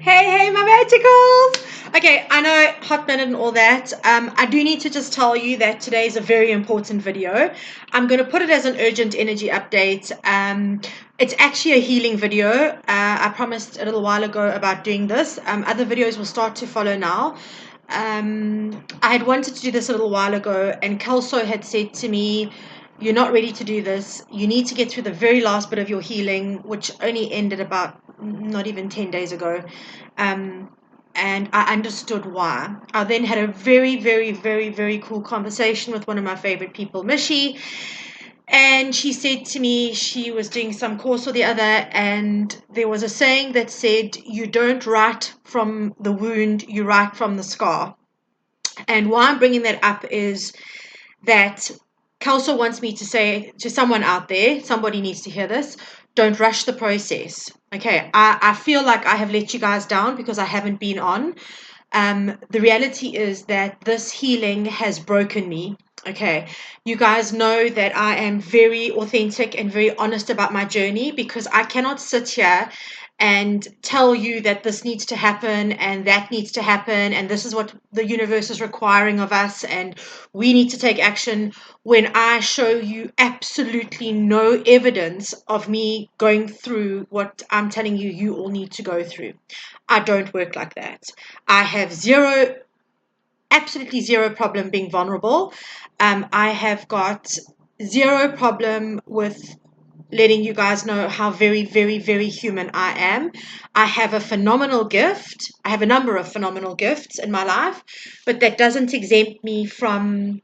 Hey, my magicals! Okay, I know hot minute and all that. I do need to just tell you that today is a very important video. I'm going to put it as an urgent energy update. It's actually a healing video. I promised a little while ago about doing this. Other videos will start to follow now. I had wanted to do this a little while ago, and Kelso had said to me, "You're not ready to do this. You need to get through the very last bit of your healing," which only ended about not even 10 days ago. And I understood why. I then had a very, very, very, very cool conversation with one of my favorite people, Mishi. And she said to me she was doing some course or the other, and there was a saying that said, "You don't write from the wound, you write from the scar." And why I'm bringing that up is that Kelso wants me to say to someone out there, somebody needs to hear this, don't rush the process. Okay, I feel like I have let you guys down because I haven't been on. The reality is that this healing has broken me. Okay, you guys know that I am very authentic and very honest about my journey because I cannot sit here and tell you that this needs to happen and that needs to happen and this is what the universe is requiring of us and we need to take action when I show you absolutely no evidence of me going through what I'm telling you you all need to go through. I don't work like that. I have absolutely zero problem being vulnerable. I have got zero problem with letting you guys know how very, very, very human I am. I have a phenomenal gift. I have a number of phenomenal gifts in my life, but that doesn't exempt me from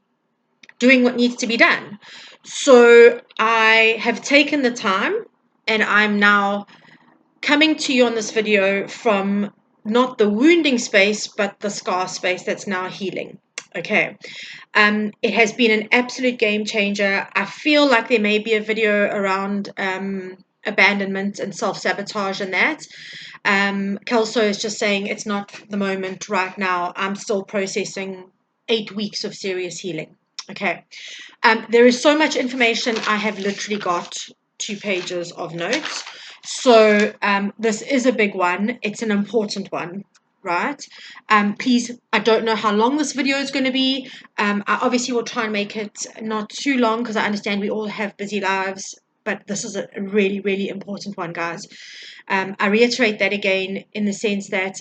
doing what needs to be done. So I have taken the time and I'm now coming to you on this video from not the wounding space, but the scar space that's now healing. Okay. It has been an absolute game changer. I feel like there may be a video around abandonment and self-sabotage and that. Kelso is just saying it's not the moment right now. I'm still processing 8 weeks of serious healing. Okay. There is so much information. I have literally got 2 pages of notes. So this is a big one. It's an important one, right? Please, I don't know how long this video is going to be. I obviously will try and make it not too long because I understand we all have busy lives, but this is a really, really important one, guys. I reiterate that again in the sense that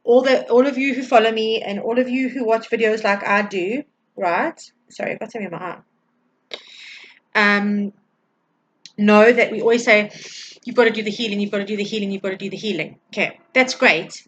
all of you who follow me and all of you who watch videos like I do, right? Sorry, I've got something in my eye. Know that we always say, you've got to do the healing, you've got to do the healing, you've got to do the healing. Okay, that's great.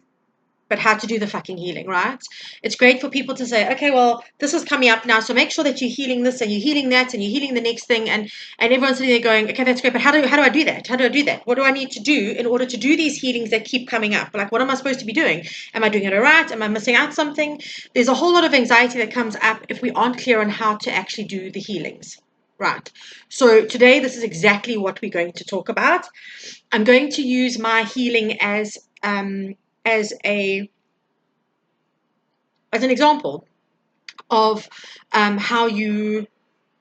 But how to do the fucking healing, right? It's great for people to say, okay, well, this is coming up now, so make sure that you're healing this and you're healing that and you're healing the next thing. And everyone's sitting there going, okay, that's great, but how do I do that? How do I do that? What do I need to do in order to do these healings that keep coming up? Like, what am I supposed to be doing? Am I doing it all right? Am I missing out something? There's a whole lot of anxiety that comes up if we aren't clear on how to actually do the healings. Right. So today, this is exactly what we're going to talk about. I'm going to use my healing as an example of how you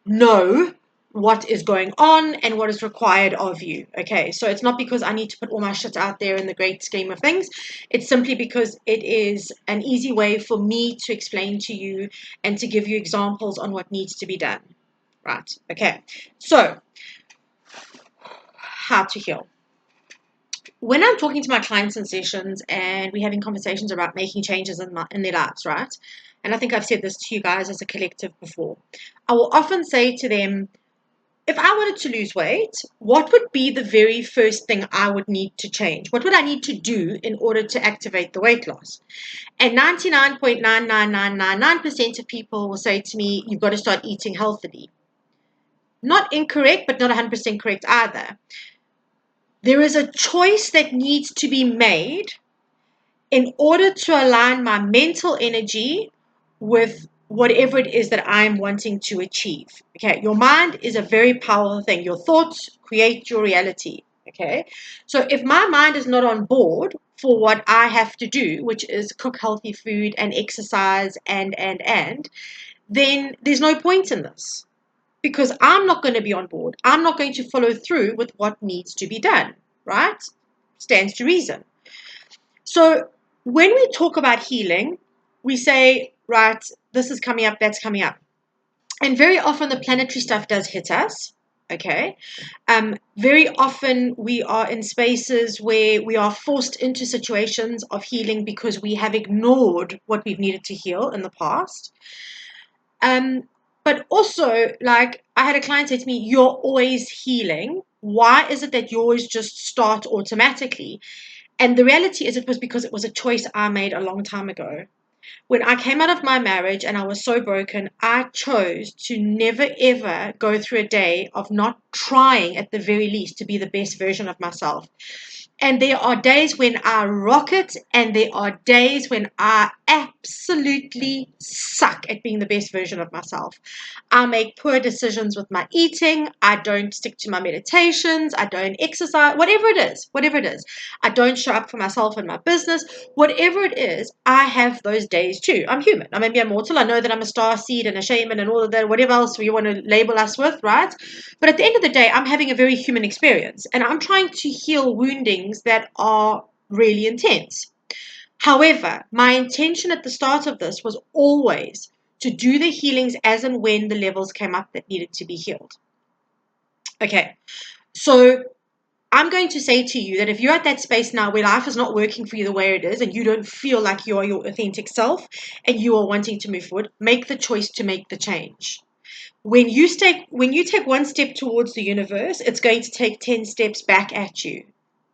know what is going on and what is required of you. Okay, so it's not because I need to put all my shit out there in the great scheme of things. It's simply because it is an easy way for me to explain to you and to give you examples on what needs to be done. Right, okay. So, how to heal. When I'm talking to my clients in sessions and we're having conversations about making changes in their lives, right? And I think I've said this to you guys as a collective before. I will often say to them, if I wanted to lose weight, what would be the very first thing I would need to change? What would I need to do in order to activate the weight loss? And 99.99999% of people will say to me, you've got to start eating healthily. Not incorrect, but not 100% correct either. There is a choice that needs to be made in order to align my mental energy with whatever it is that I'm wanting to achieve. Okay, your mind is a very powerful thing. Your thoughts create your reality. Okay, so if my mind is not on board for what I have to do, which is cook healthy food and exercise and, then there's no point in this because I'm not going to be on board. I'm not going to follow through with what needs to be done, right? Stands to reason. So when we talk about healing, we say, right, this is coming up, that's coming up. And very often the planetary stuff does hit us. Okay. Very often we are in spaces where we are forced into situations of healing because we have ignored what we've needed to heal in the past. But also, like, I had a client say to me, you're always healing. Why is it that yours just start automatically? And the reality is it was because it was a choice I made a long time ago. When I came out of my marriage and I was so broken, I chose to never ever go through a day of not trying at the very least to be the best version of myself. And there are days when I rock it, and there are days when I absolutely suck at being the best version of myself. I make poor decisions with my eating. I don't stick to my meditations. I don't exercise, whatever it is, whatever it is. I don't show up for myself in my business. Whatever it is, I have those days too. I'm human. I maybe I'm mortal. I know that I'm a star seed and a shaman and all of that, whatever else you want to label us with, right? But at the end of the day, I'm having a very human experience, and I'm trying to heal woundings that are really intense. However, my intention at the start of this was always to do the healings as and when the levels came up that needed to be healed. Okay, so I'm going to say to you that if you're at that space now where life is not working for you the way it is and you don't feel like you are your authentic self and you are wanting to move forward, make the choice to make the change. When you take one step towards the universe, it's going to take 10 steps back at you.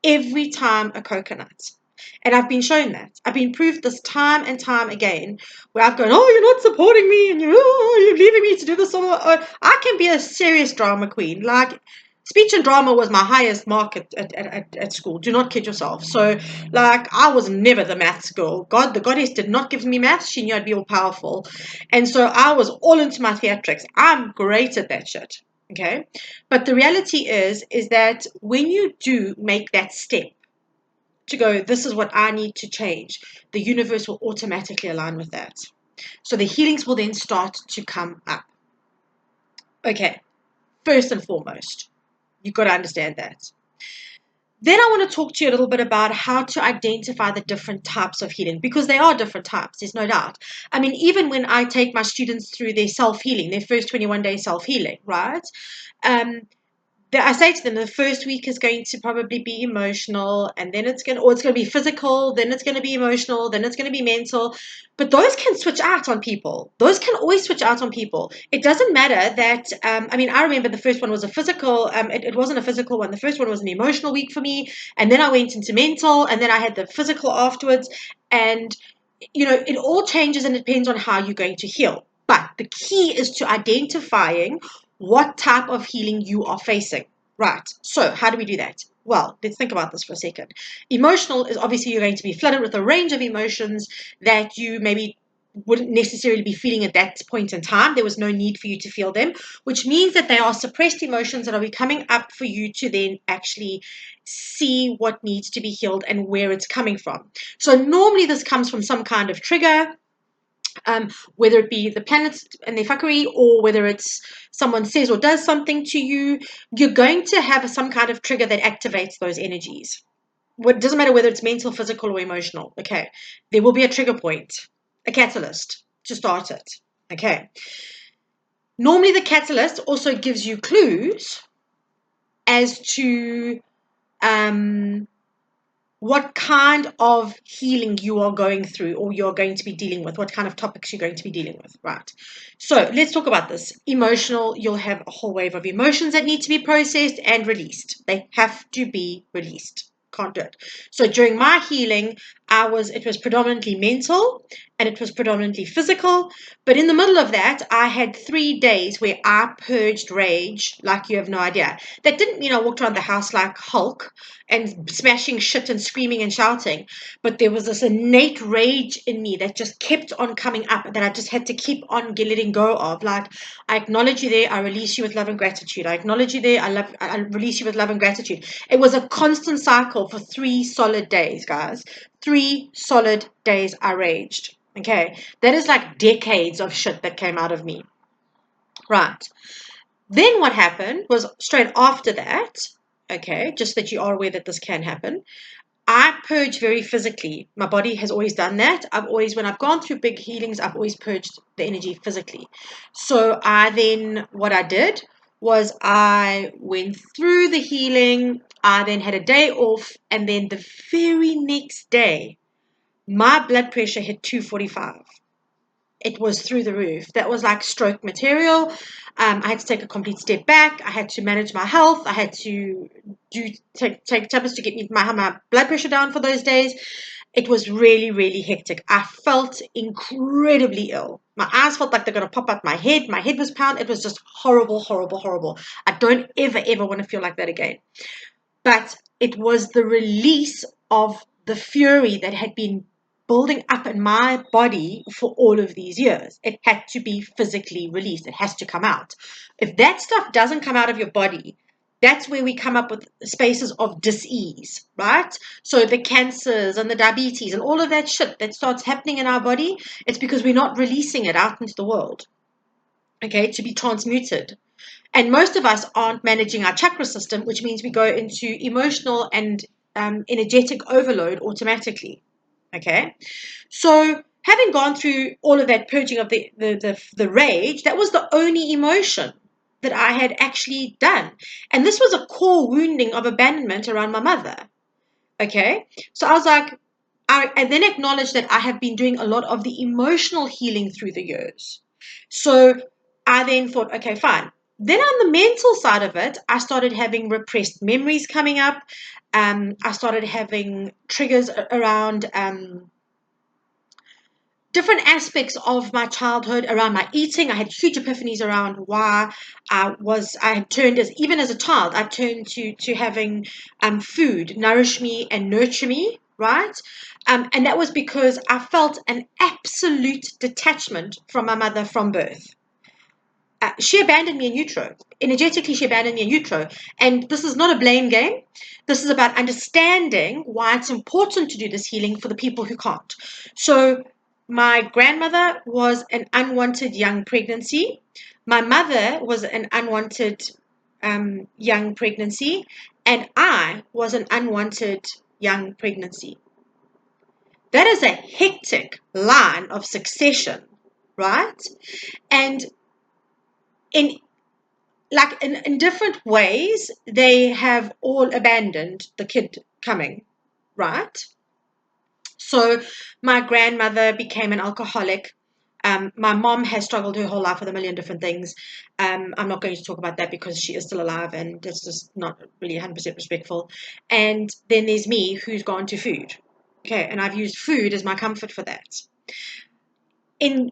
Every time a coconut. And I've been shown that. I've been proved this time and time again, where I've gone, oh, you're not supporting me, and you're leaving me to do this. I can be a serious drama queen. Like, speech and drama was my highest mark at school. Do not kid yourself. So, like, I was never the maths girl. The goddess did not give me maths. She knew I'd be all powerful. And so I was all into my theatrics. I'm great at that shit. Okay. But the reality is that when you do make that step to go, this is what I need to change, the universe will automatically align with that. So the healings will then start to come up. Okay. First and foremost, you've got to understand that. Then I want to talk to you a little bit about how to identify the different types of healing, because they are different types, there's no doubt. I mean, even when I take my students through their self-healing, their first 21-day self-healing, right? I say to them, the first week is going to probably be emotional, and then it's going to be physical, then it's going to be emotional, then it's going to be mental. But those can switch out on people. Those can always switch out on people. It doesn't matter that, I mean, I remember the first one was a physical, it wasn't a physical one. The first one was an emotional week for me, and then I went into mental, and then I had the physical afterwards. And, it all changes and it depends on how you're going to heal. But the key is to identifying what type of healing you are facing. Right. So how do we do that? Well, let's think about this for a second. Emotional is obviously you're going to be flooded with a range of emotions that you maybe wouldn't necessarily be feeling at that point in time. There was no need for you to feel them, which means that they are suppressed emotions that are coming up for you to then actually see what needs to be healed and where it's coming from. So normally this comes from some kind of trigger. Whether it be the planets and their fuckery, or whether it's someone says or does something to you, you're going to have some kind of trigger that activates those energies. It doesn't matter whether it's mental, physical, or emotional. Okay, there will be a trigger point, a catalyst to start it. Okay. Normally, the catalyst also gives you clues as to what kind of healing you are going through or you're going to be dealing with, what kind of topics you're going to be dealing with, right? So let's talk about this. Emotional, you'll have a whole wave of emotions that need to be processed and released. They have to be released. Can't do it. So during my healing, it was predominantly mental and it was predominantly physical. But in the middle of that, I had 3 days where I purged rage like you have no idea. That didn't mean I walked around the house like Hulk and smashing shit and screaming and shouting. But there was this innate rage in me that just kept on coming up, that I just had to keep on letting go of. Like, I acknowledge you there, I release you with love and gratitude. I acknowledge you there, I release you with love and gratitude. It was a constant cycle for 3 solid days, guys. 3 solid days I raged. Okay, that is like decades of shit that came out of me. Right. Then what happened was straight after that, okay, just that you are aware that this can happen, I purge very physically. My body has always done that. When I've gone through big healings, I've always purged the energy physically. So what I did was I went through the healing. I then had a day off. And then the very next day, my blood pressure hit 245. It was through the roof. That was like stroke material. I had to take a complete step back. I had to manage my health. I had to take tablets to get my blood pressure down for those days. It was really, really hectic. I felt incredibly ill. My eyes felt like they're going to pop out my head. My head was pounded. It was just horrible, horrible, horrible. I don't ever want to feel like that again. But it was the release of the fury that had been building up in my body for all of these years. It had to be physically released. It has to come out. If that stuff doesn't come out of your body, that's where we come up with spaces of dis-ease, right? So the cancers and the diabetes and all of that shit that starts happening in our body, it's because we're not releasing it out into the world, okay, to be transmuted. And most of us aren't managing our chakra system, which means we go into emotional and energetic overload automatically. Okay. So having gone through all of that purging of the rage, that was the only emotion that I had actually done. And this was a core wounding of abandonment around my mother. Okay. So I was like, I then acknowledged that I have been doing a lot of the emotional healing through the years. So I then thought, okay, fine. Then on the mental side of it, I started having repressed memories coming up. I started having triggers around different aspects of my childhood around my eating. I had huge epiphanies around why I had turned even as a child, I turned to having food nourish me and nurture me, right? And that was because I felt an absolute detachment from my mother from birth. She abandoned me in utero. Energetically, she abandoned me in utero. And this is not a blame game. This is about understanding why it's important to do this healing for the people who can't. So my grandmother was an unwanted young pregnancy. My mother was an unwanted young pregnancy. And I was an unwanted young pregnancy. That is a hectic line of succession, right? And in in different ways, they have all abandoned the kid coming, right? So my grandmother became an alcoholic. My mom has struggled her whole life with a million different things. I'm not going to talk about that because she is still alive and it's just not really 100% respectful. And then there's me who's gone to food. Okay, and I've used food as my comfort for that. In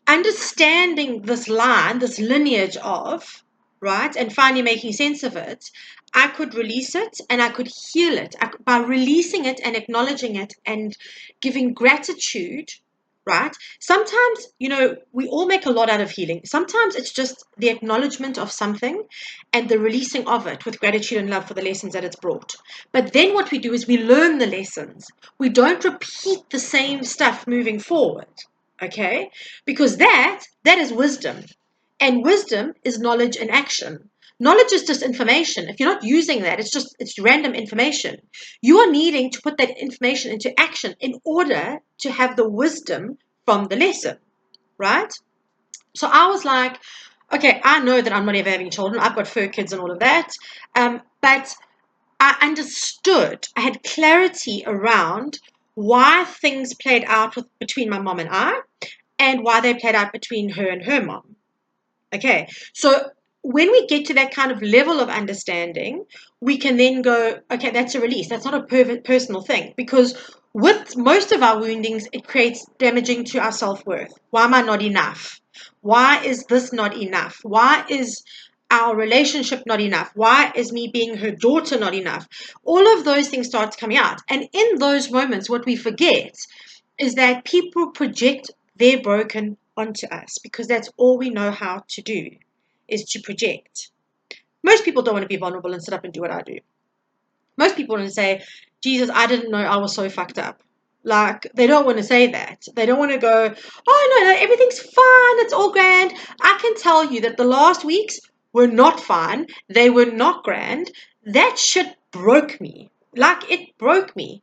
understanding this line, this lineage of, right, and finally making sense of it, I could release it and I could heal it by releasing it and acknowledging it and giving gratitude, right? Sometimes, we all make a lot out of healing. Sometimes it's just the acknowledgement of something and the releasing of it with gratitude and love for the lessons that it's brought. But then what we do is we learn the lessons. We don't repeat the same stuff moving forward. Okay, because that is wisdom, and wisdom is knowledge and action. Knowledge is just information. If you're not using that, it's random information. You are needing to put that information into action in order to have the wisdom from the lesson, right? So I was like, okay, I know that I'm not ever having children. I've got fur kids and all of that, but I understood, I had clarity around why things played out between my mom and I, and why they played out between her and her mom. Okay, so when we get to that kind of level of understanding, we can then go, okay, that's a release. That's not a personal thing, because with most of our woundings, it creates damaging to our self-worth. Why am I not enough? Why is this not enough? Why is our relationship not enough? Why is me being her daughter not enough? All of those things start coming out. And in those moments, what we forget is that people project their broken onto us because that's all we know how to do, is to project. Most people don't want to be vulnerable and sit up and do what I do. Most people want to say, Jesus, I didn't know I was so fucked up. Like, they don't want to say that. They don't want to go, oh, no, everything's fine. It's all grand. I can tell you that the last weeks were not fine. They were not grand. That shit broke me. like it broke me.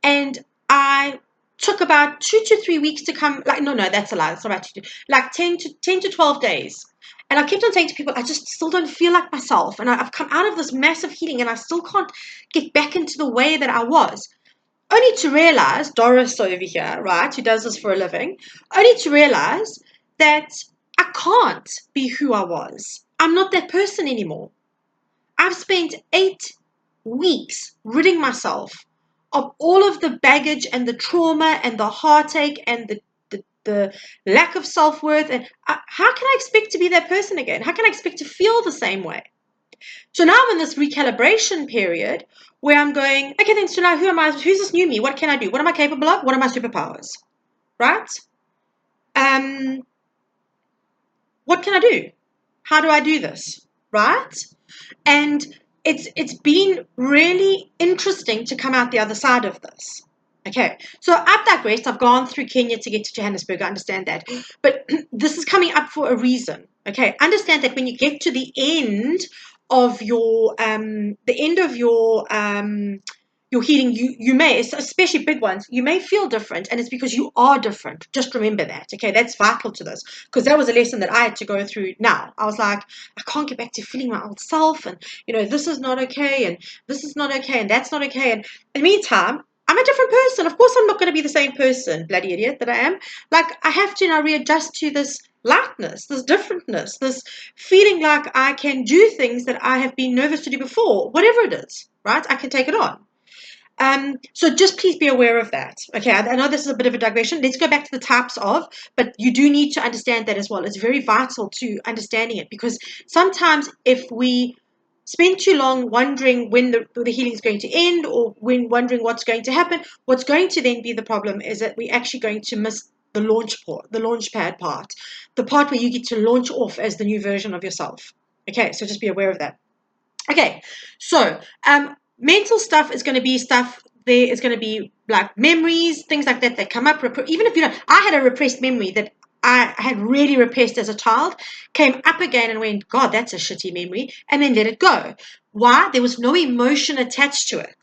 And I took about 2 to 3 weeks to come, like, no, that's a lie. It's not about 2 like 10 to 12 days. And I kept on saying to people, I just still don't feel like myself. And I've come out of this massive healing and I still can't get back into the way that I was. Only to realize, Doris over here, right, who does this for a living, only to realize that I can't be who I was. I'm not that person anymore. I've spent 8 weeks ridding myself of all of the baggage and the trauma and the heartache and the lack of self-worth. And how can I expect to be that person again? How can I expect to feel the same way? So now I'm in this recalibration period where I'm going, okay, then, so now who am I? Who's this new me? What can I do? What am I capable of? What are my superpowers? Right? What can I do? How do I do this? Right? And it's been really interesting to come out the other side of this. Okay, so I've digressed. I've gone through Kenya to get to Johannesburg. I understand that. But this is coming up for a reason. Okay, understand that when you get to the end of your healing, you may, especially big ones, you may feel different, and it's because you are different. Just remember that. Okay, that's vital to this, because that was a lesson that I had to go through. Now I was like, I can't get back to feeling my old self, and this is not okay, and this is not okay, and that's not okay. And in the meantime, I'm a different person. Of course I'm not going to be the same person, bloody idiot that I am. Like, I have to now readjust to this lightness, this differentness, this feeling like I can do things that I have been nervous to do before, whatever it is, right? I can take it on. So just please be aware of that. Okay, I know this is a bit of a digression. Let's go back to the types of, but you do need to understand that as well. It's very vital to understanding it, because sometimes if we spend too long wondering when the healing is going to end, or when wondering what's going to happen, what's going to then be the problem is that we're actually going to miss the launch pad part, the part where you get to launch off as the new version of yourself. Okay, so just be aware of that. Okay, so mental stuff is going to be stuff. There is going to be like memories, things like that come up. Even if you don't, I had a repressed memory that I had really repressed as a child, came up again and went, God, that's a shitty memory, and then let it go. Why? There was no emotion attached to it.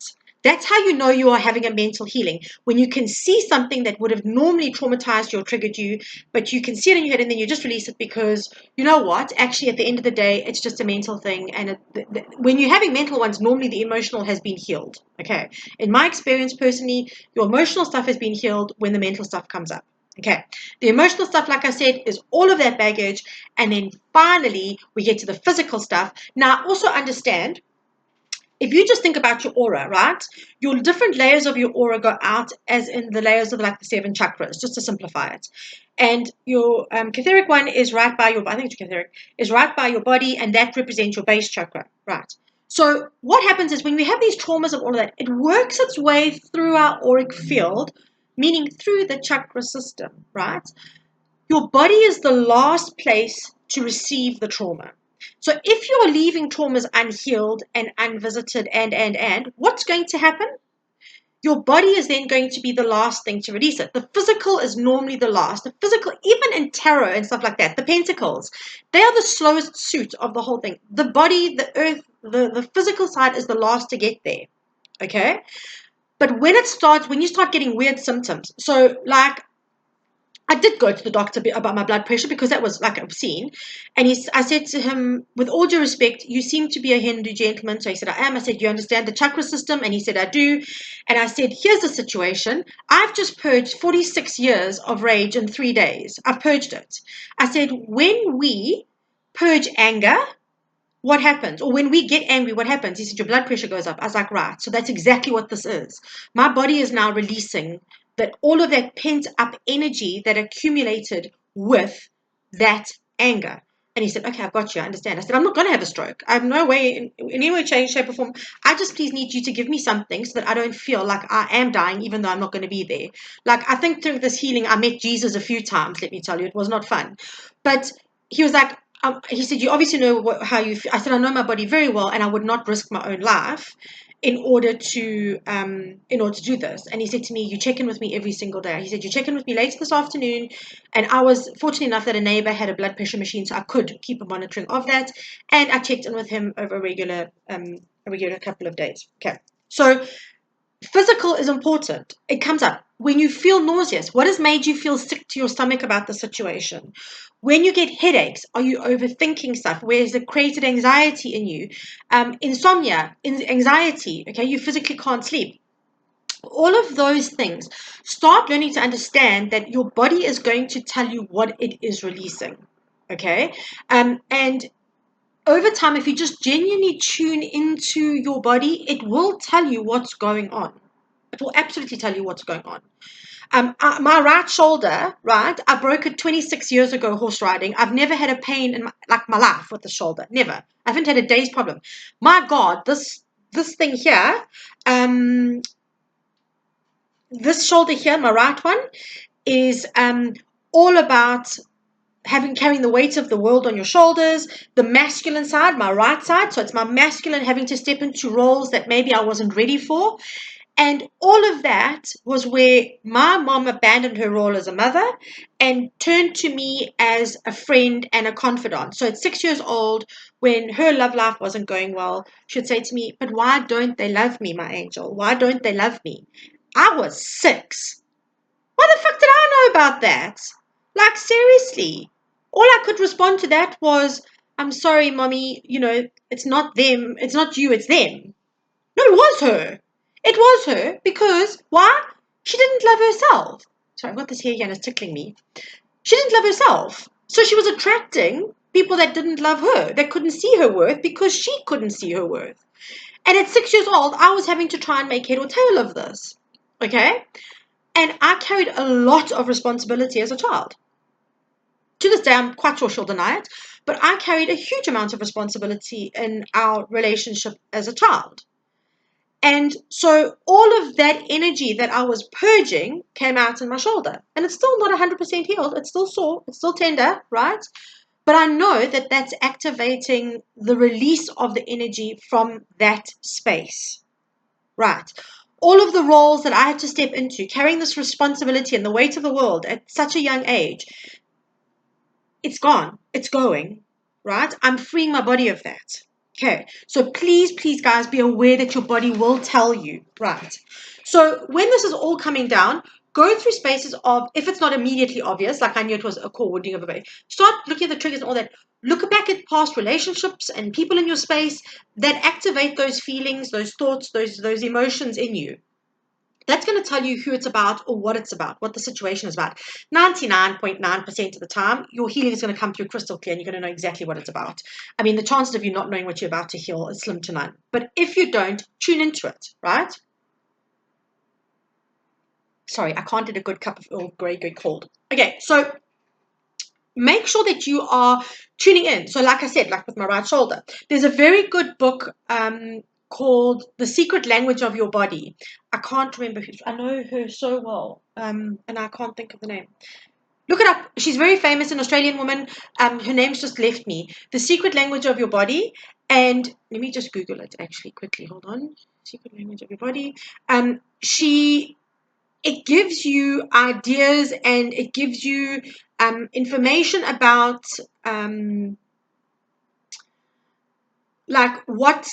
That's how you know you are having a mental healing. When you can see something that would have normally traumatized you or triggered you, but you can see it in your head and then you just release it, because you know what? Actually, at the end of the day, it's just a mental thing. And when you're having mental ones, normally the emotional has been healed. Okay. In my experience personally, your emotional stuff has been healed when the mental stuff comes up. Okay. The emotional stuff, like I said, is all of that baggage. And then finally, we get to the physical stuff. Now, also understand, if you just think about your aura, right? Your different layers of your aura go out as in the layers of like the 7 chakras, just to simplify it. And your catheric one is right by your, I think it's catheric, is right by your body, and that represents your base chakra, right? So what happens is when we have these traumas of all of that, it works its way through our auric field, meaning through the chakra system, right? Your body is the last place to receive the trauma. So if you are leaving traumas unhealed and unvisited and what's going to happen? Your body is then going to be the last thing to release it. The physical is normally the last. The physical, even in tarot and stuff like that, the pentacles, they are the slowest suit of the whole thing. The body, the earth, the physical side is the last to get there. Okay? But when you start getting weird symptoms, so like I did go to the doctor about my blood pressure, because that was like obscene. And I said to him, with all due respect, you seem to be a Hindu gentleman. So he said, I am. I said, you understand the chakra system? And he said, I do. And I said, here's the situation. I've just purged 46 years of rage in 3 days. I've purged it. I said, when we purge anger, what happens? Or when we get angry, what happens? He said, your blood pressure goes up. I was like, right. So that's exactly what this is. My body is now releasing that all of that pent up energy that accumulated with that anger. And he said, okay, I've got you. I understand. I said, I'm not going to have a stroke. I have no way, in any way, change, shape, or form. I just please need you to give me something so that I don't feel like I am dying, even though I'm not going to be there. Like, I think through this healing, I met Jesus a few times, let me tell you. It was not fun. But he was like, he said, you obviously know how you feel. I said, I know my body very well, and I would not risk my own life in order to do this. And he said to me, you check in with me every single day. He said, you check in with me later this afternoon. And I was fortunate enough that a neighbor had a blood pressure machine, so I could keep a monitoring of that. And I checked in with him over a regular couple of days. Okay. So Physical is important. It comes up. When you feel nauseous, what has made you feel sick to your stomach about the situation? When you get headaches, are you overthinking stuff? Where has it created anxiety in you? Insomnia, anxiety, okay, you physically can't sleep. All of those things. Start learning to understand that your body is going to tell you what it is releasing, okay? And over time, if you just genuinely tune into your body, it will tell you what's going on. It will absolutely tell you what's going on. My right shoulder, right, I broke it 26 years ago horse riding. I've never had a pain in my life with the shoulder. Never. I haven't had a day's problem. My God, this thing here, um, this shoulder here, my right one, is all about carrying the weight of the world on your shoulders. The masculine side, my right side, so it's my masculine having to step into roles that maybe I wasn't ready for. And all of that was where my mom abandoned her role as a mother and turned to me as a friend and a confidant. So at 6 years old, when her love life wasn't going well, she'd say to me, "But why don't they love me, my angel? Why don't they love me?" I was 6. What the fuck did I know about that? Like, seriously. All I could respond to that was, "I'm sorry, mommy, it's not them. It's not you, it's them." No, it was her. It was her because why? She didn't love herself. Sorry, I've got this hair here and it's tickling me. She didn't love herself. So she was attracting people that didn't love her, that couldn't see her worth because she couldn't see her worth. And at 6 years old, I was having to try and make head or tail of this. Okay? And I carried a lot of responsibility as a child. To this day, I'm quite sure she'll deny it, but I carried a huge amount of responsibility in our relationship as a child. And so all of that energy that I was purging came out in my shoulder. And it's still not 100% healed. It's still sore. It's still tender, right? But I know that that's activating the release of the energy from that space, right? All of the roles that I had to step into, carrying this responsibility and the weight of the world at such a young age, it's gone. It's going, right? I'm freeing my body of that. Okay, so please, please, guys, be aware that your body will tell you, right? So when this is all coming down, go through spaces of, if it's not immediately obvious, like I knew it was a core wounding of a baby, start looking at the triggers and all that. Look back at past relationships and people in your space that activate those feelings, those thoughts, those emotions in you. That's going to tell you who it's about or what it's about, what the situation is about. 99.9% of the time, your healing is going to come through crystal clear and you're going to know exactly what it's about. I mean, the chances of you not knowing what you're about to heal is slim to none. But if you don't, tune into it, right? Sorry, I can't get a good cup of Earl Grey, good cold. Okay, so make sure that you are tuning in. So like I said, like with my right shoulder, there's a very good book called The Secret Language of Your Body. I can't remember I know her so well, and I can't think of the name. Look it up. She's very famous, an Australian woman. Her name's just left me. The Secret Language of Your Body. And let me just Google it actually quickly. Hold on. Secret Language of Your Body. It gives you ideas and it gives you information about like what.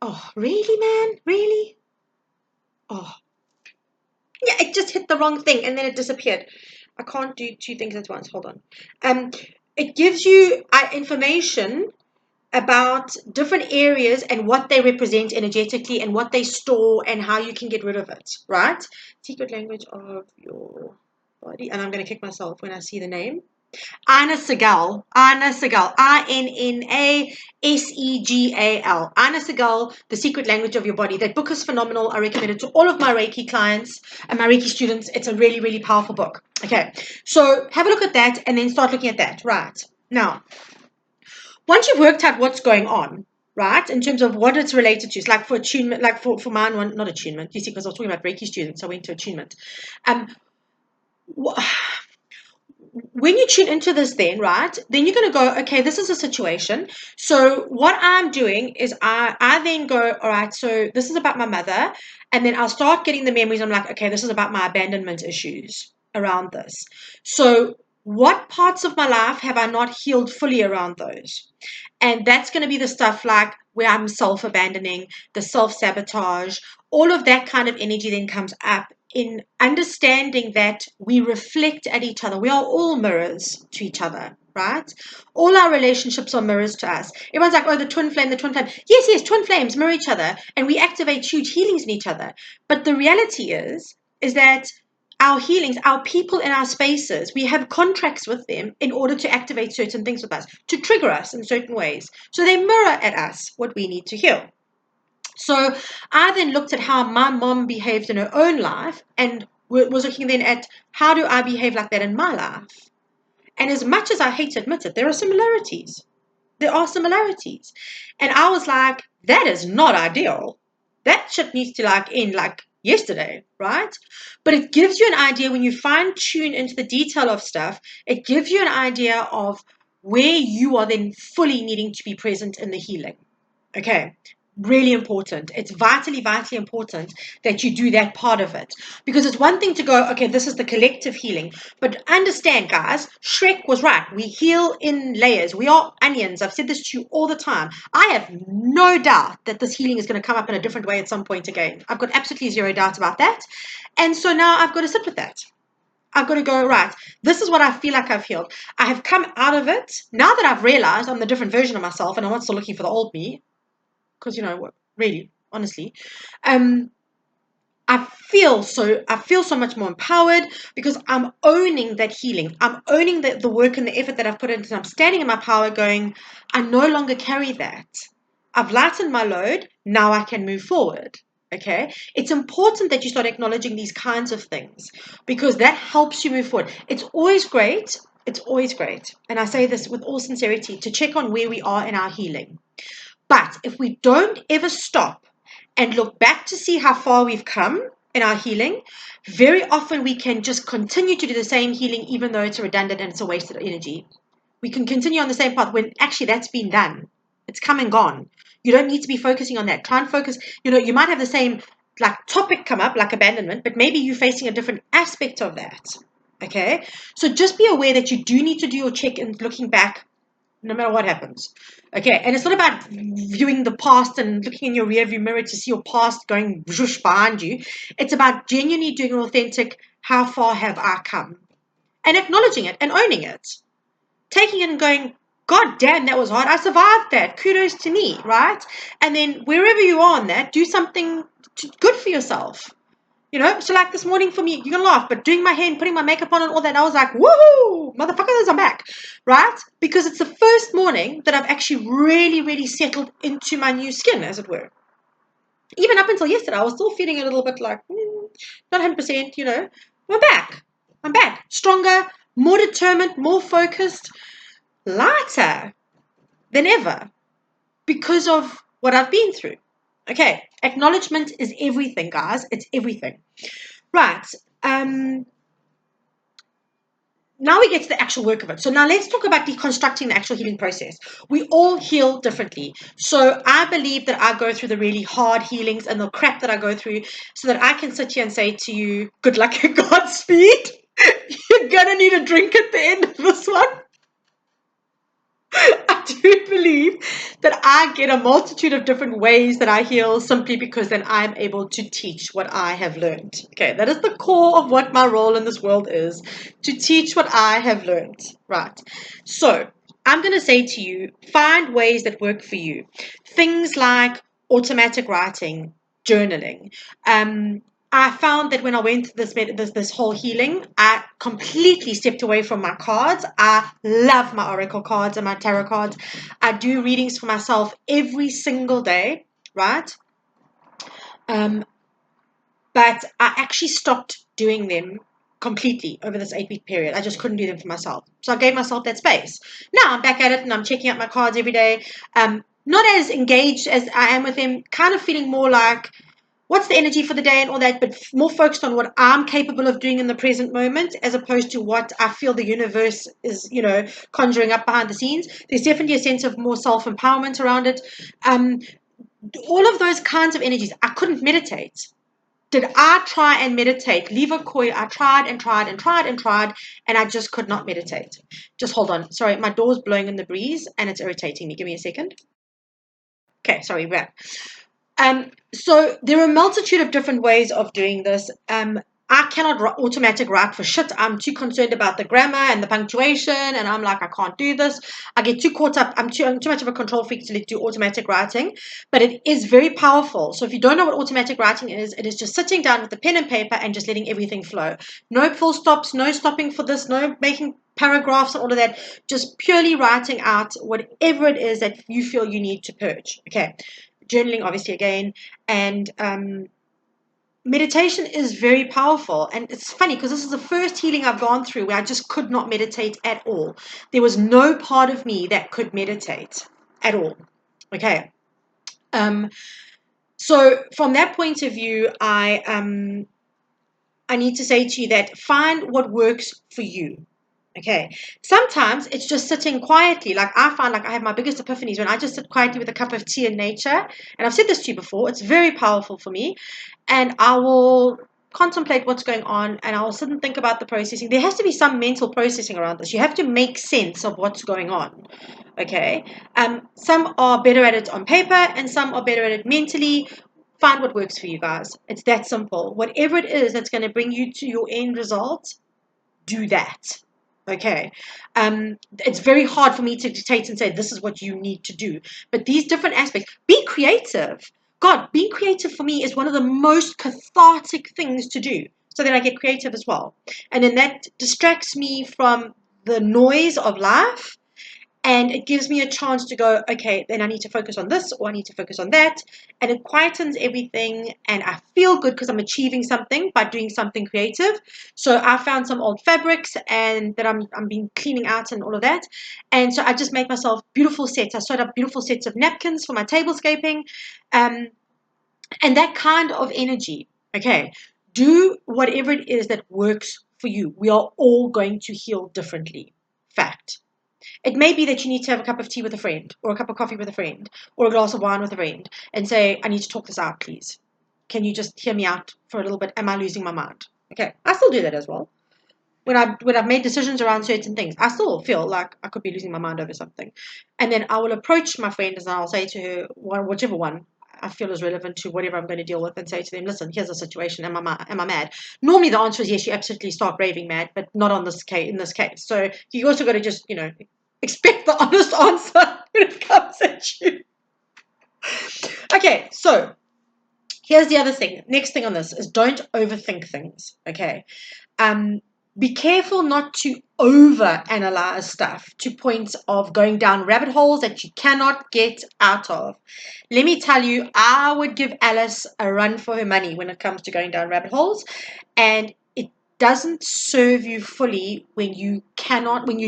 Oh, really, man? Really? Oh, yeah, it just hit the wrong thing and then it disappeared. I can't do two things at once. Hold on. Um, it gives you information about different areas and what they represent energetically and what they store and how you can get rid of it, right? Secret Language of Your Body. And I'm going to kick myself when I see the name. Anna Segal, Innasegal, Anna Segal, The Secret Language of Your Body. That book is phenomenal. I recommend it to all of my Reiki clients and my Reiki students. It's a really, really powerful book. Okay, so have a look at that and then start looking at that. Right, now, once you've worked out what's going on, right, in terms of what it's related to, it's like for attunement, like for mine, one, not attunement, you see, because I was talking about Reiki students, I went to attunement. When you tune into this then, right, then you're going to go, okay, this is a situation. So what I'm doing is I then go, all right, so this is about my mother. And then I'll start getting the memories. I'm like, okay, this is about my abandonment issues around this. So what parts of my life have I not healed fully around those? And that's going to be the stuff like where I'm self-abandoning, the self-sabotage, all of that kind of energy then comes up in understanding that we reflect at each other. We are all mirrors to each other, right? All our relationships are mirrors to us. Everyone's like, oh, the twin flame, the twin flame. Yes, yes, twin flames mirror each other, and we activate huge healings in each other. But the reality is that our healings, our people in our spaces, we have contracts with them in order to activate certain things with us, to trigger us in certain ways. So they mirror at us what we need to heal. So I then looked at how my mom behaved in her own life and was looking then at how do I behave like that in my life. And as much as I hate to admit it, there are similarities. There are similarities. And I was like, that is not ideal. That shit needs to end yesterday, right? But it gives you an idea when you fine tune into the detail of stuff, it gives you an idea of where you are then fully needing to be present in the healing. Okay. Really important. It's vitally, vitally important that you do that part of it. Because it's one thing to go, okay, this is the collective healing. But understand, guys, Shrek was right. We heal in layers. We are onions. I've said this to you all the time. I have no doubt that this healing is going to come up in a different way at some point again. I've got absolutely zero doubt about that. And so now I've got to sit with that. I've got to go, right, this is what I feel like I've healed. I have come out of it. Now that I've realized I'm the different version of myself and I'm not still looking for the old me, because really, honestly, I feel so much more empowered because I'm owning that healing. I'm owning the work and the effort that I've put into. I'm standing in my power going, I no longer carry that. I've lightened my load. Now I can move forward. Okay. It's important that you start acknowledging these kinds of things because that helps you move forward. It's always great. It's always great. And I say this with all sincerity to check on where we are in our healing. But if we don't ever stop and look back to see how far we've come in our healing, very often we can just continue to do the same healing even though it's redundant and it's a wasted energy. We can continue on the same path when actually that's been done. It's come and gone. You don't need to be focusing on that. Try and focus, you might have the same topic come up like abandonment, but maybe you're facing a different aspect of that. Okay? So just be aware that you do need to do your check and looking back no matter what happens. Okay, and it's not about viewing the past and looking in your rearview mirror to see your past going whoosh behind you. It's about genuinely doing an authentic, how far have I come? And acknowledging it and owning it. Taking it and going, God damn, that was hard. I survived that. Kudos to me, right? And then wherever you are on that, do something good for yourself. So like this morning for me, you're going to laugh, but doing my hair and putting my makeup on and all that, I was like, woohoo, motherfuckers, I'm back, right? Because it's the first morning that I've actually really, really settled into my new skin, as it were. Even up until yesterday, I was still feeling a little bit like, not 100%, I'm back. I'm back. Stronger, more determined, more focused, lighter than ever because of what I've been through. Okay, acknowledgement is everything, guys. It's everything. Right. Now we get to the actual work of it. So now let's talk about deconstructing the actual healing process. We all heal differently. So I believe that I go through the really hard healings and the crap that I go through so that I can sit here and say to you, good luck and Godspeed. You're going to need a drink at the end of this one. I do believe that I get a multitude of different ways that I heal simply because then I'm able to teach what I have learned. Okay, that is the core of what my role in this world is, to teach what I have learned. Right. So I'm going to say to you, find ways that work for you. Things like automatic writing, journaling, I found that when I went through this whole healing, I completely stepped away from my cards. I love my oracle cards and my tarot cards. I do readings for myself every single day, right? But I actually stopped doing them completely over this 8-week period. I just couldn't do them for myself. So I gave myself that space. Now I'm back at it and I'm checking out my cards every day. Not as engaged as I am with them, kind of feeling more like, what's the energy for the day and all that, but more focused on what I'm capable of doing in the present moment as opposed to what I feel the universe is, conjuring up behind the scenes. There's definitely a sense of more self-empowerment around it. All of those kinds of energies. I couldn't meditate. Did I try and meditate? Lever koi, I tried and tried and tried and tried, and I just could not meditate. Just hold on. Sorry, my door's blowing in the breeze and it's irritating me. Give me a second. Okay, sorry, back. So there are a multitude of different ways of doing this. I cannot automatic write for shit. I'm too concerned about the grammar and the punctuation, and I'm like, I can't do this. I get too caught up. I'm too much of a control freak to do automatic writing, but it is very powerful. So if you don't know what automatic writing is, it is just sitting down with a pen and paper and just letting everything flow. No full stops, no stopping for this, no making paragraphs and all of that. Just purely writing out whatever it is that you feel you need to purge. Okay. Journaling, obviously, again, and meditation is very powerful. And it's funny because this is the first healing I've gone through where I just could not meditate at all. There was no part of me that could meditate at all. Okay. So from that point of view, I need to say to you that find what works for you. Okay. Sometimes it's just sitting quietly. Like I find like I have my biggest epiphanies when I just sit quietly with a cup of tea in nature. And I've said this to you before. It's very powerful for me. And I will contemplate what's going on and I'll sit and think about the processing. There has to be some mental processing around this. You have to make sense of what's going on. Okay. Some are better at it on paper and some are better at it mentally. Find what works for you guys. It's that simple. Whatever it is that's going to bring you to your end result, do that. Okay. It's very hard for me to dictate and say this is what you need to do. But these different aspects, be creative. God, being creative for me is one of the most cathartic things to do. So then I get creative as well. And then that distracts me from the noise of life. And it gives me a chance to go, okay, then I need to focus on this or I need to focus on that. And it quietens everything. And I feel good because I'm achieving something by doing something creative. So I found some old fabrics and that I'm been cleaning out and all of that. And so I just made myself beautiful sets. I sewed up beautiful sets of napkins for my tablescaping. And that kind of energy. Okay. Do whatever it is that works for you. We are all going to heal differently. Fact. It may be that you need to have a cup of tea with a friend or a cup of coffee with a friend or a glass of wine with a friend and say, I need to talk this out, please. Can you just hear me out for a little bit? Am I losing my mind? Okay. I still do that as well. When I've made decisions around certain things, I still feel like I could be losing my mind over something. And then I will approach my friend and I'll say to her, whichever one I feel is relevant to whatever I'm going to deal with, and say to them, listen, here's the situation. Am I mad? Normally the answer is yes, you absolutely start raving mad, but not on this case, in this case. So you also got to just, expect the honest answer when it comes at you. Okay, so here's the other thing. Next thing on this is don't overthink things. Okay. Be careful not to overanalyze stuff to points of going down rabbit holes that you cannot get out of. Let me tell you, I would give Alice a run for her money when it comes to going down rabbit holes, and it doesn't serve you fully when you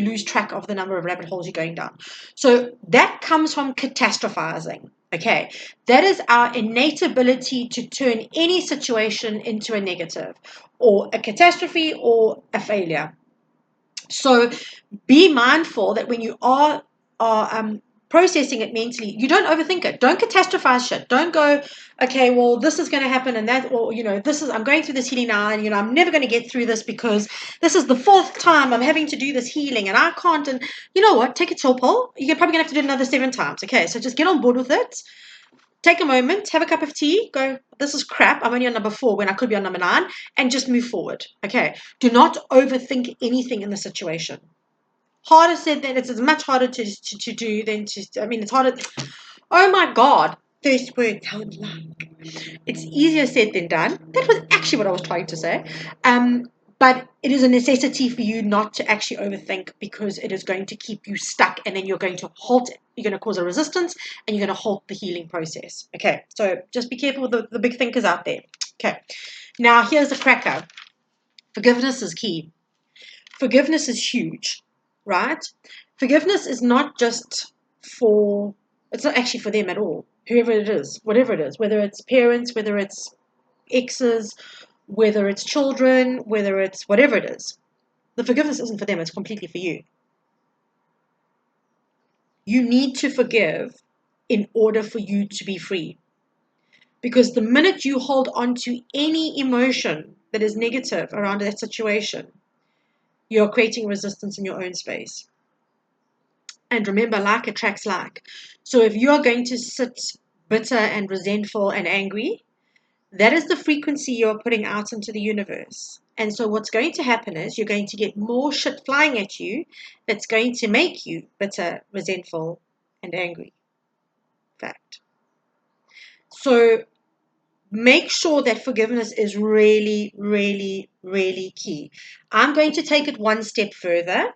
lose track of the number of rabbit holes you're going down. So that comes from catastrophizing. Okay, that is our innate ability to turn any situation into a negative or a catastrophe or a failure. So be mindful that when you are processing it mentally, you don't overthink it. Don't catastrophize shit. Don't go, okay, well, this is going to happen and that, or, I'm going through this healing now and, I'm never going to get through this because this is the 4th time I'm having to do this healing and I can't. And you know what? Take a chill pill. You're probably going to have to do it another 7 times. Okay, so just get on board with it. Take a moment, have a cup of tea, go, this is crap. I'm only on number 4 when I could be on number 9, and just move forward. Okay. Do not overthink anything in the situation. Harder said than it's much harder to do than it's harder. Oh my God. First word sound like. It's easier said than done. That was actually what I was trying to say. But it is a necessity for you not to actually overthink because it is going to keep you stuck and then you're going to halt it. You're going to cause a resistance and you're going to halt the healing process. Okay, so just be careful with the big thinkers out there. Okay, now here's the cracker. Forgiveness is key. Forgiveness is huge, right? Forgiveness is not just it's not actually for them at all. Whoever it is, whatever it is, whether it's parents, whether it's exes, whether it's children, whether it's whatever it is. The forgiveness isn't for them, it's completely for you. You need to forgive in order for you to be free. Because the minute you hold on to any emotion that is negative around that situation, you're creating resistance in your own space. And remember, like attracts like. So if you're going to sit bitter and resentful and angry, that is the frequency you're putting out into the universe. And so what's going to happen is you're going to get more shit flying at you that's going to make you bitter, resentful, and angry. Fact. So make sure that forgiveness is really, really, really key. I'm going to take it one step further.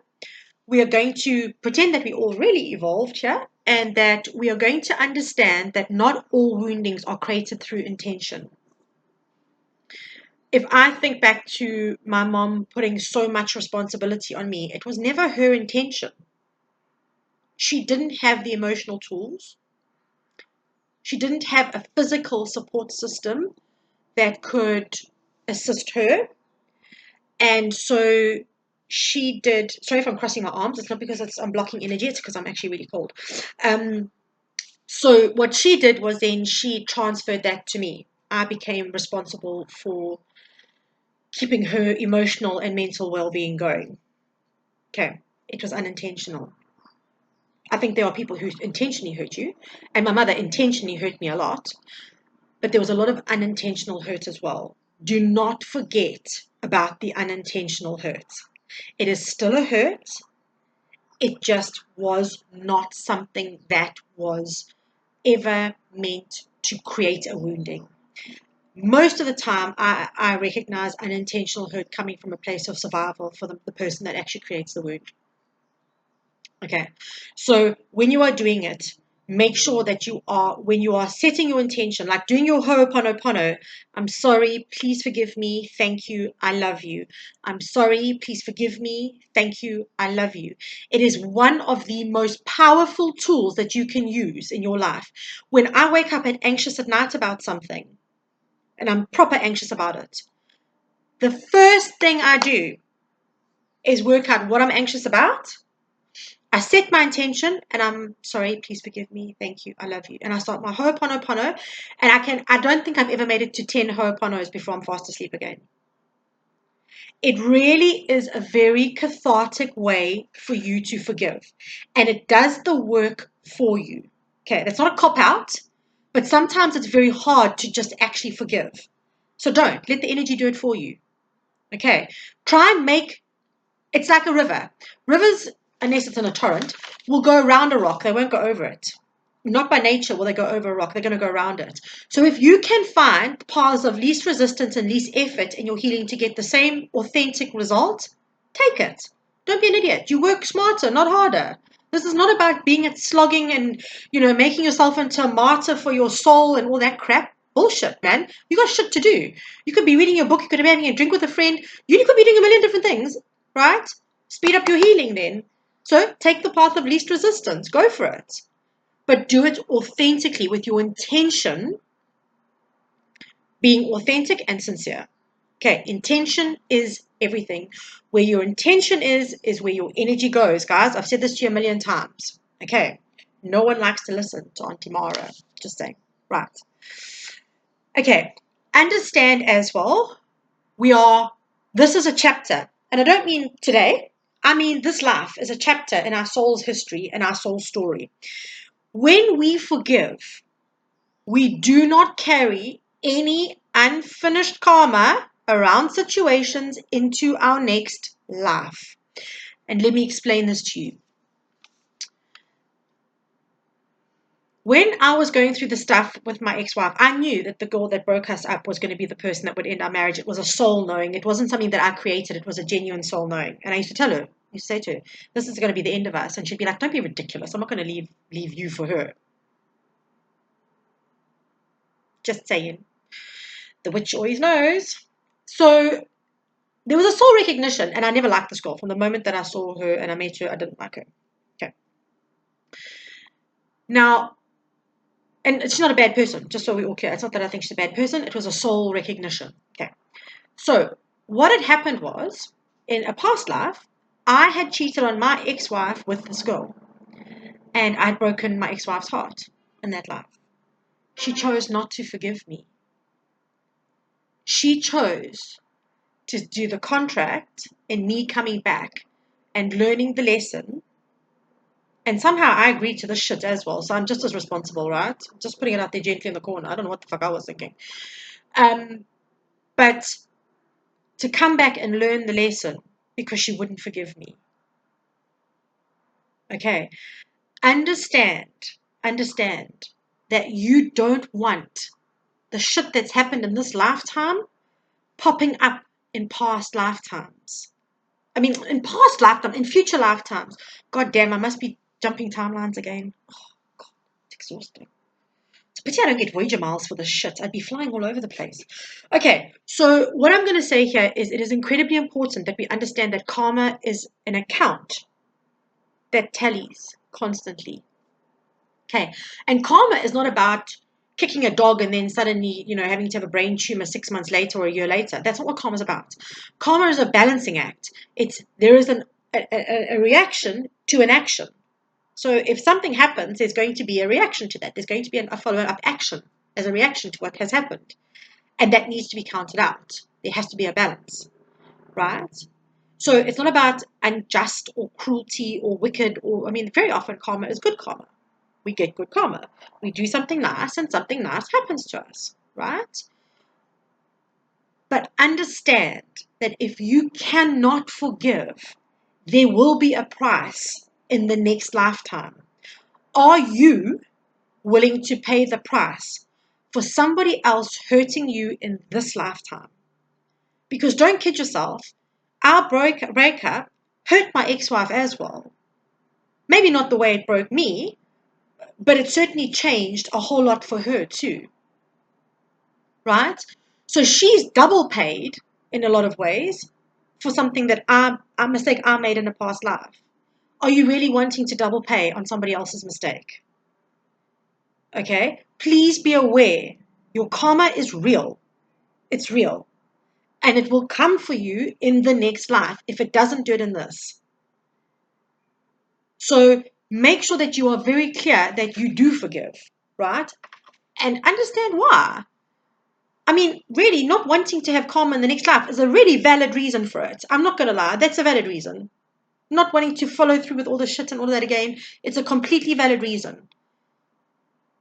We are going to pretend that we all really evolved here, and that we are going to understand that not all woundings are created through intention. If I think back to my mom putting so much responsibility on me, it was never her intention. She didn't have the emotional tools. She didn't have a physical support system that could assist her. And so she did, sorry if I'm crossing my arms, it's not because I'm blocking energy, it's because I'm actually really cold. So what she did was then she transferred that to me. I became responsible for keeping her emotional and mental well-being going. Okay, it was unintentional. I think there are people who intentionally hurt you, and my mother intentionally hurt me a lot, but there was a lot of unintentional hurt as well. Do not forget about the unintentional hurt. It is still a hurt. It just was not something that was ever meant to create a wounding. Most of the time, I recognize unintentional hurt coming from a place of survival for the person that actually creates the wound. Okay, so when you are doing it, make sure that when you are setting your intention, like doing your ho'oponopono, I'm sorry, please forgive me, thank you, I love you. I'm sorry, please forgive me, thank you, I love you. It is one of the most powerful tools that you can use in your life. When I wake up anxious at night about something, and I'm proper anxious about it, the first thing I do is work out what I'm anxious about. I set my intention, and I'm sorry, please forgive me, thank you, I love you. And I start my ho'oponopono, and I don't think I've ever made it to 10 ho'oponos before I'm fast asleep again. It really is a very cathartic way for you to forgive, and it does the work for you. Okay, that's not a cop-out, but sometimes it's very hard to just actually forgive. So don't let the energy do it for you. Okay, try and it's like a river. Rivers, unless it's in a torrent, will go around a rock. They won't go over it. Not by nature will they go over a rock. They're going to go around it. So if you can find paths of least resistance and least effort in your healing to get the same authentic result, take it. Don't be an idiot. You work smarter, not harder. This is not about being at slogging and, making yourself into a martyr for your soul and all that crap. Bullshit, man. You got shit to do. You could be reading your book. You could be having a drink with a friend. You could be doing a million different things, right? Speed up your healing then. So take the path of least resistance. Go for it. But do it authentically with your intention being authentic and sincere. Okay, intention is everything. Where your intention is where your energy goes, guys. I've said this to you a million times. Okay, no one likes to listen to Auntie Mara. Just saying. Right. Okay, understand as well, this is a chapter. And I don't mean today. I mean this life is a chapter in our soul's history and our soul story. When we forgive, we do not carry any unfinished karma around situations into our next life. And let me explain this to you. When I was going through the stuff with my ex-wife, I knew that the girl that broke us up was going to be the person that would end our marriage. It was a soul knowing. It wasn't something that I created. It was a genuine soul knowing. And I used to tell her, I used to say to her, this is going to be the end of us. And she'd be like, don't be ridiculous. I'm not going to leave you for her. Just saying. The witch always knows. So there was a soul recognition, and I never liked this girl. From the moment that I saw her and I met her, I didn't like her. Okay. Now, and she's not a bad person, just so we're all clear. It's not that I think she's a bad person. It was a soul recognition. Okay. So what had happened was, in a past life, I had cheated on my ex-wife with this girl. And I'd broken my ex-wife's heart in that life. She chose not to forgive me. She chose to do the contract in me coming back and learning the lesson And somehow I agreed to this shit as well. So I'm just as responsible, right? Just putting it out there gently in the corner. I don't know what the fuck I was thinking. But to come back and learn the lesson because she wouldn't forgive me. Okay. Understand that you don't want the shit that's happened in this lifetime popping up in past lifetimes. I mean, in past lifetimes, in future lifetimes. God damn, I must be jumping timelines again. Oh, God, it's exhausting. It's a pity I don't get wager miles for this shit. I'd be flying all over the place. Okay, so what I'm going to say here is it is incredibly important that we understand that karma is an account that tallies constantly. Okay, and karma is not about kicking a dog and then suddenly, having to have a brain tumor 6 months later or a year later. That's not what karma is about. Karma is a balancing act. There is a reaction to an action. So if something happens, there's going to be a reaction to that. There's going to be a follow-up action as a reaction to what has happened. And that needs to be counted out. There has to be a balance, right? So it's not about unjust or cruelty or wicked very often karma is good karma. We get good karma. We do something nice and something nice happens to us, right? But understand that if you cannot forgive, there will be a price in the next lifetime. Are you willing to pay the price for somebody else hurting you in this lifetime? Because don't kid yourself, our breakup hurt my ex-wife as well. Maybe not the way it broke me, but it certainly changed a whole lot for her too. Right? So she's double paid in a lot of ways for something that a mistake I made in a past life. Are you really wanting to double pay on somebody else's mistake? Okay? Please be aware your karma is real. It's real. And it will come for you in the next life if it doesn't do it in this. So make sure that you are very clear that you do forgive, right? And understand why. I mean, really, not wanting to have karma in the next life is a really valid reason for it. I'm not going to lie. That's a valid reason. Not wanting to follow through with all the shit and all of that again, it's a completely valid reason.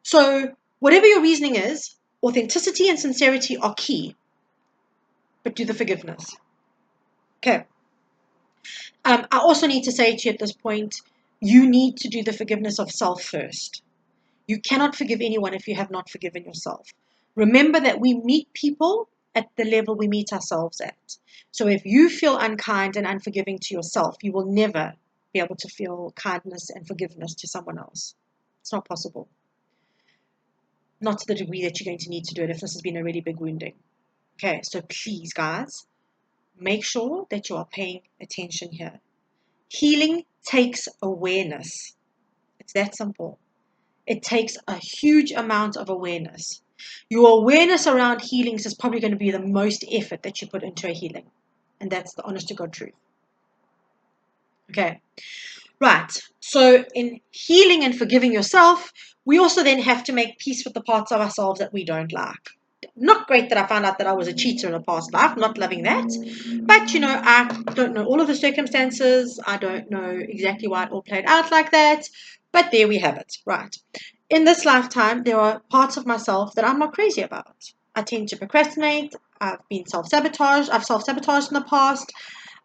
So whatever your reasoning is, authenticity and sincerity are key. But do the forgiveness. Okay. I also need to say to you at this point, you need to do the forgiveness of self first. You cannot forgive anyone if you have not forgiven yourself. Remember that we meet people at the level we meet ourselves at. So if you feel unkind and unforgiving to yourself, you will never be able to feel kindness and forgiveness to someone else. It's not possible. Not to the degree that you're going to need to do it if this has been a really big wounding. Okay, so please, guys, make sure that you are paying attention here. Healing takes awareness. It's that simple. It takes a huge amount of awareness. Your awareness around healings is probably going to be the most effort that you put into a healing. And that's the honest to God truth. Okay. Right. So in healing and forgiving yourself, we also then have to make peace with the parts of ourselves that we don't like. Not great that I found out that I was a cheater in a past life, not loving that. But, I don't know all of the circumstances. I don't know exactly why it all played out like that. But there we have it. Right. In this lifetime, there are parts of myself that I'm not crazy about. I tend to procrastinate. I've been self-sabotaged. I've self-sabotaged in the past.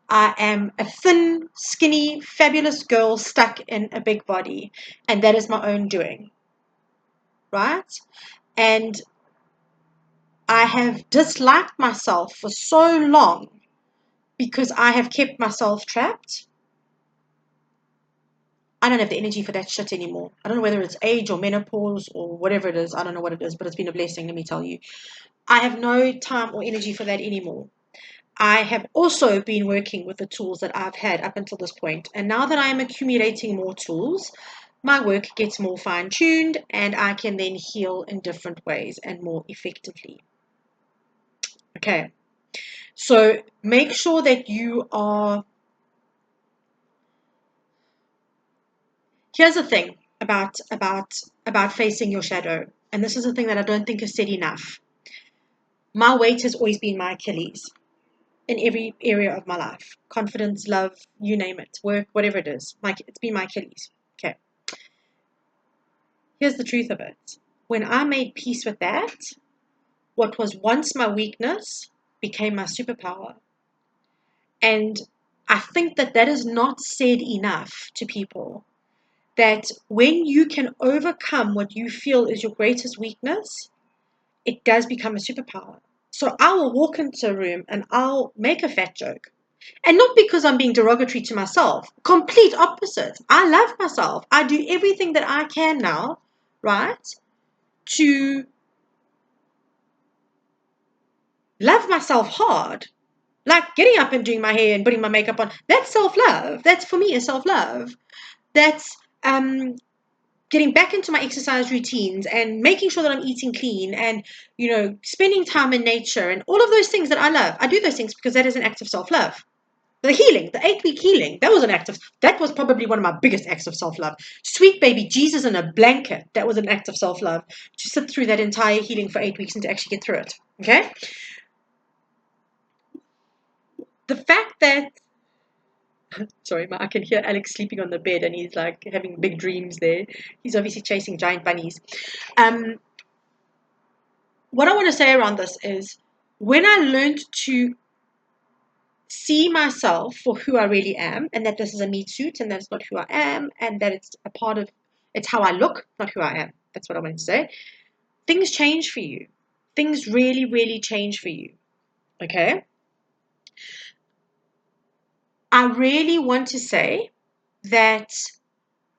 I am a thin, skinny, fabulous girl stuck in a big body. And that is my own doing. Right? And I have disliked myself for so long because I have kept myself trapped. I don't have the energy for that shit anymore. I don't know whether it's age or menopause or whatever it is. I don't know what it is, but it's been a blessing, let me tell you. I have no time or energy for that anymore. I have also been working with the tools that I've had up until this point. And now that I am accumulating more tools, my work gets more fine-tuned and I can then heal in different ways and more effectively. Okay. So make sure that you are... Here's the thing about facing your shadow. And this is the thing that I don't think is said enough. My weight has always been my Achilles in every area of my life. Confidence, love, you name it, work, whatever it is. It's been my Achilles. Okay. Here's the truth of it. When I made peace with that, what was once my weakness became my superpower. And I think that that is not said enough to people. That when you can overcome what you feel is your greatest weakness, it does become a superpower. So I will walk into a room and I'll make a fat joke. And not because I'm being derogatory to myself. Complete opposite. I love myself. I do everything that I can now, right, to love myself hard. Like getting up and doing my hair and putting my makeup on. That's self-love. That's for me a self-love. That's getting back into my exercise routines and making sure that I'm eating clean and, spending time in nature and all of those things that I love. I do those things because that is an act of self-love. The healing, the 8-week healing, that was probably one of my biggest acts of self-love. Sweet baby Jesus in a blanket, that was an act of self-love. To sit through that entire healing for 8 weeks and to actually get through it. Okay? The fact that, sorry, I can hear Alex sleeping on the bed and he's like having big dreams there. He's obviously chasing giant bunnies. What I want to say around this is when I learned to see myself for who I really am, and that this is a meat suit and that's not who I am, and that it's how I look, not who I am. That's what I wanted to say. Things change for you. Things really, really change for you. Okay? I really want to say that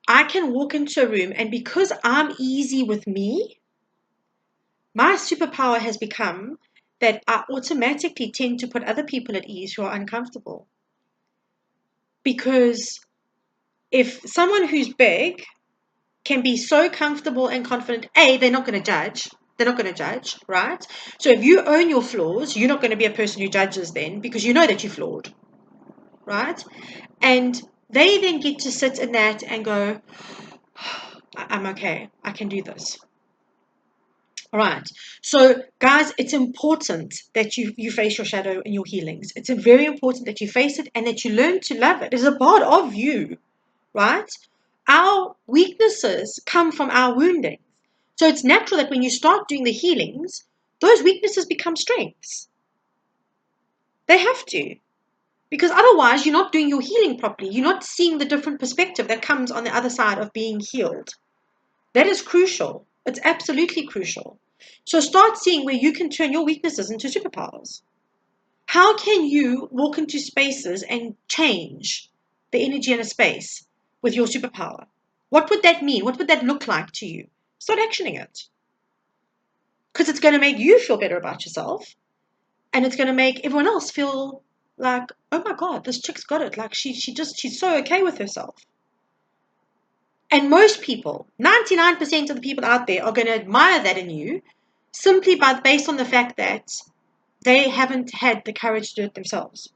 I can walk into a room, and because I'm easy with me, my superpower has become that I automatically tend to put other people at ease who are uncomfortable. Because if someone who's big can be so comfortable and confident, they're not going to judge. They're not going to judge, right? So if you own your flaws, you're not going to be a person who judges then because you know that you're flawed, right? And they then get to sit in that and go, I'm okay. I can do this. All right. So, guys, it's important that you face your shadow and your healings. It's very important that you face it and that you learn to love it. It's a part of you, right? Our weaknesses come from our wounding. So it's natural that when you start doing the healings, those weaknesses become strengths. They have to. Because otherwise, you're not doing your healing properly. You're not seeing the different perspective that comes on the other side of being healed. That is crucial. It's absolutely crucial. So start seeing where you can turn your weaknesses into superpowers. How can you walk into spaces and change the energy in a space with your superpower? What would that mean? What would that look like to you? Start actioning it. Because it's going to make you feel better about yourself. And it's going to make everyone else feel like, oh my God, this chick's got it. Like she's so okay with herself. And most people, 99% of the people out there are going to admire that in you simply based on the fact that they haven't had the courage to do it themselves.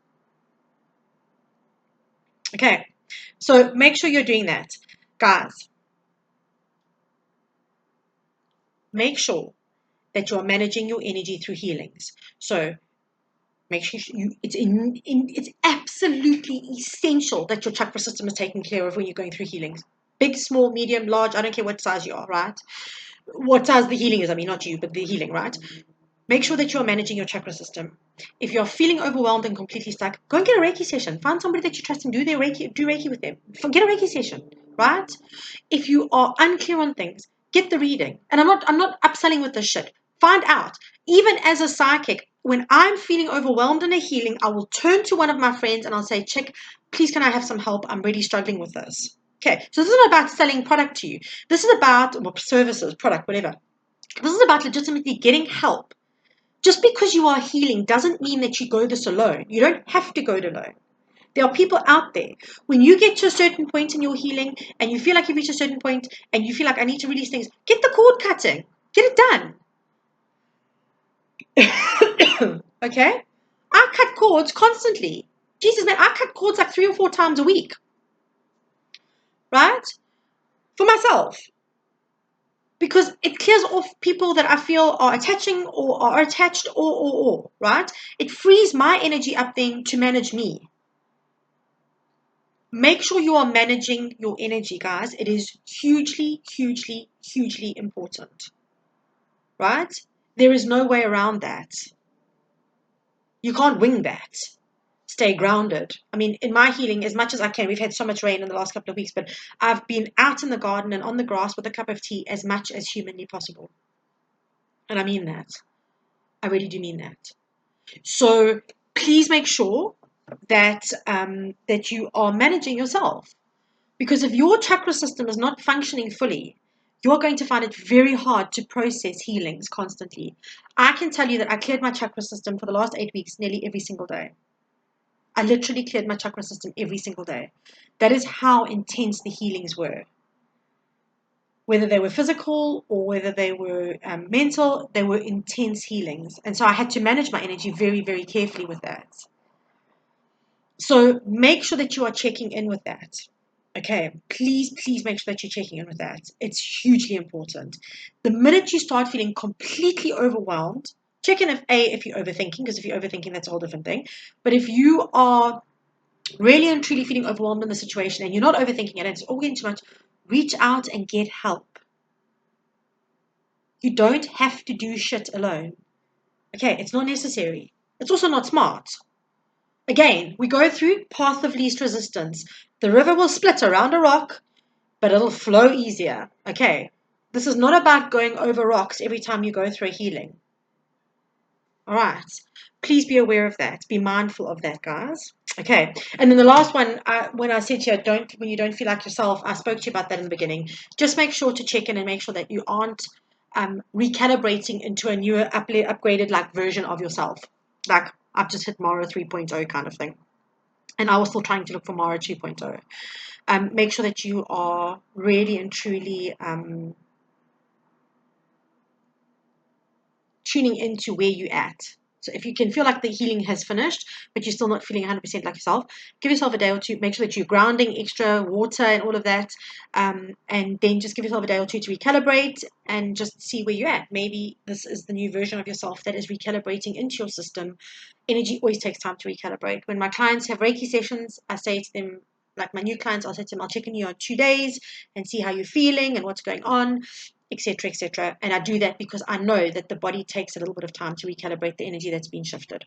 Okay, so make sure you're doing that. Guys, make sure that you're managing your energy through healings. So make sure it's absolutely essential that your chakra system is taken care of when you're going through healings. Big, small, medium, large, I don't care what size you are, right? What size the healing is, I mean, not you, but the healing, right? Make sure that you're managing your chakra system. If you're feeling overwhelmed and completely stuck, go and get a Reiki session. Find somebody that you trust and do Reiki with them. Get a Reiki session, right? If you are unclear on things, get the reading. And I'm not upselling with this shit. Find out. Even as a psychic, when I'm feeling overwhelmed in a healing, I will turn to one of my friends and I'll say, Chick, please can I have some help? I'm really struggling with this. Okay, so this isn't about selling product to you. This is about services, product, whatever. This is about legitimately getting help. Just because you are healing doesn't mean that you go this alone. You don't have to go it alone. There are people out there. When you get to a certain point in your healing and you feel like you've reached a certain point and you feel like I need to release things, get the cord cutting. Get it done. Okay? I cut cords constantly. Jesus, man, I cut cords like 3 or 4 times a week. Right? For myself. Because it clears off people that I feel are attaching or are attached or, right? It frees my energy up then to manage me. Make sure you are managing your energy, guys. It is hugely, hugely, hugely important, right? There is no way around that. You can't wing that. Stay grounded. I mean, in my healing, as much as I can, we've had so much rain in the last couple of weeks, but I've been out in the garden and on the grass with a cup of tea as much as humanly possible. And I mean that. I really do mean that. So please make sure that that you are managing yourself. Because if your chakra system is not functioning fully, you're going to find it very hard to process healings constantly. I can tell you that I cleared my chakra system for the last 8 weeks nearly every single day. I literally cleared my chakra system every single day. That is how intense the healings were. Whether they were physical or whether they were mental, they were intense healings. And so I had to manage my energy very, very carefully with that. So make sure that you are checking in with that. Okay, please make sure that you're checking in with that. It's hugely important. The minute you start feeling completely overwhelmed, check in if you're overthinking, because if you're overthinking, that's a whole different thing. But if you are really and truly feeling overwhelmed in the situation and you're not overthinking it and it's all getting too much, reach out and get help. You don't have to do shit alone. Okay, it's not necessary. It's also not smart. Again, we go through path of least resistance. The river will split around a rock, but it'll flow easier. Okay, this is not about going over rocks every time you go through a healing. All right, please be aware of that. Be mindful of that, guys. Okay, and then the last one, when I said to you, when you don't feel like yourself, I spoke to you about that in the beginning. Just make sure to check in and make sure that you aren't recalibrating into a newer, upgraded like version of yourself. Like I've just hit Mara 3.0 kind of thing. And I was still trying to look for Mara 2.0. Make sure that you are really and truly tuning into where you're at. So if you can feel like the healing has finished, but you're still not feeling 100% like yourself, give yourself a day or two. Make sure that you're grounding, extra water and all of that. And then just give yourself a day or two to recalibrate and just see where you're at. Maybe this is the new version of yourself that is recalibrating into your system. Energy always takes time to recalibrate. When my clients have Reiki sessions, I say to them, like my new clients, I'll say to them, I'll check in you on 2 days and see how you're feeling and what's going on, etc., etc. And I do that because I know that the body takes a little bit of time to recalibrate the energy that's been shifted.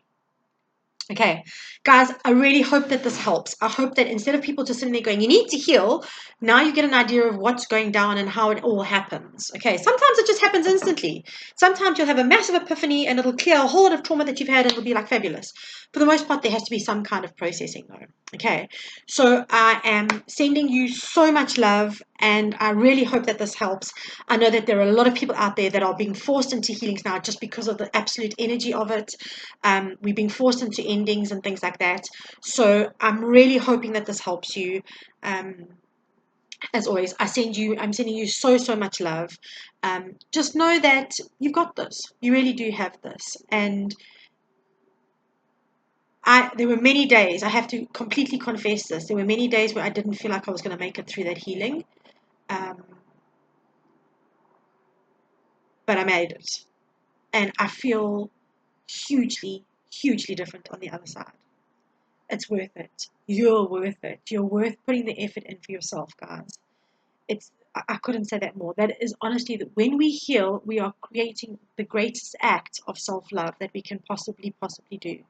Okay, guys, I really hope that this helps. I hope that instead of people just sitting there going, you need to heal, now you get an idea of what's going down and how it all happens. Okay, sometimes it just happens instantly. Sometimes you'll have a massive epiphany and it'll clear a whole lot of trauma that you've had and it'll be like fabulous. For the most part, there has to be some kind of processing though. Okay, so I am sending you so much love and I really hope that this helps. I know that there are a lot of people out there that are being forced into healings now just because of the absolute energy of it. We're being forced into endings and things like that. So I'm really hoping that this helps you. As always, I'm sending you so much love. Just know that you've got this. You really do have this. And there were many days, I have to completely confess this, there were many days where I didn't feel like I was going to make it through that healing. But I made it. And I feel hugely, hugely different on the other side. It's worth it. You're worth it. You're worth putting the effort in for yourself, guys. I couldn't say that more. That is honestly that when we heal, we are creating the greatest act of self-love that we can possibly do.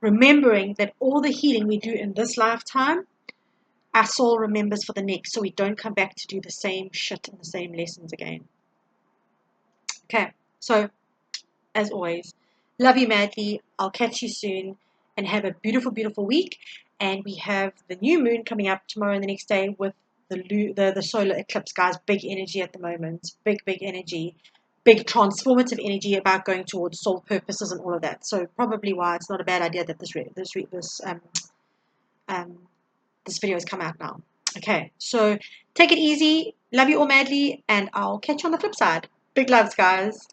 Remembering that all the healing we do in this lifetime, our soul remembers for the next, so we don't come back to do the same shit and the same lessons again. Okay, so as always, love you madly. I'll catch you soon and have a beautiful, beautiful week. And we have the new moon coming up tomorrow and the next day with the solar eclipse, guys. Big energy at the moment. Big energy. Big transformative energy about going towards soul purposes and all of that. So probably why it's not a bad idea that this video has come out now. Okay, so take it easy. Love you all madly, and I'll catch you on the flip side. Big loves, guys.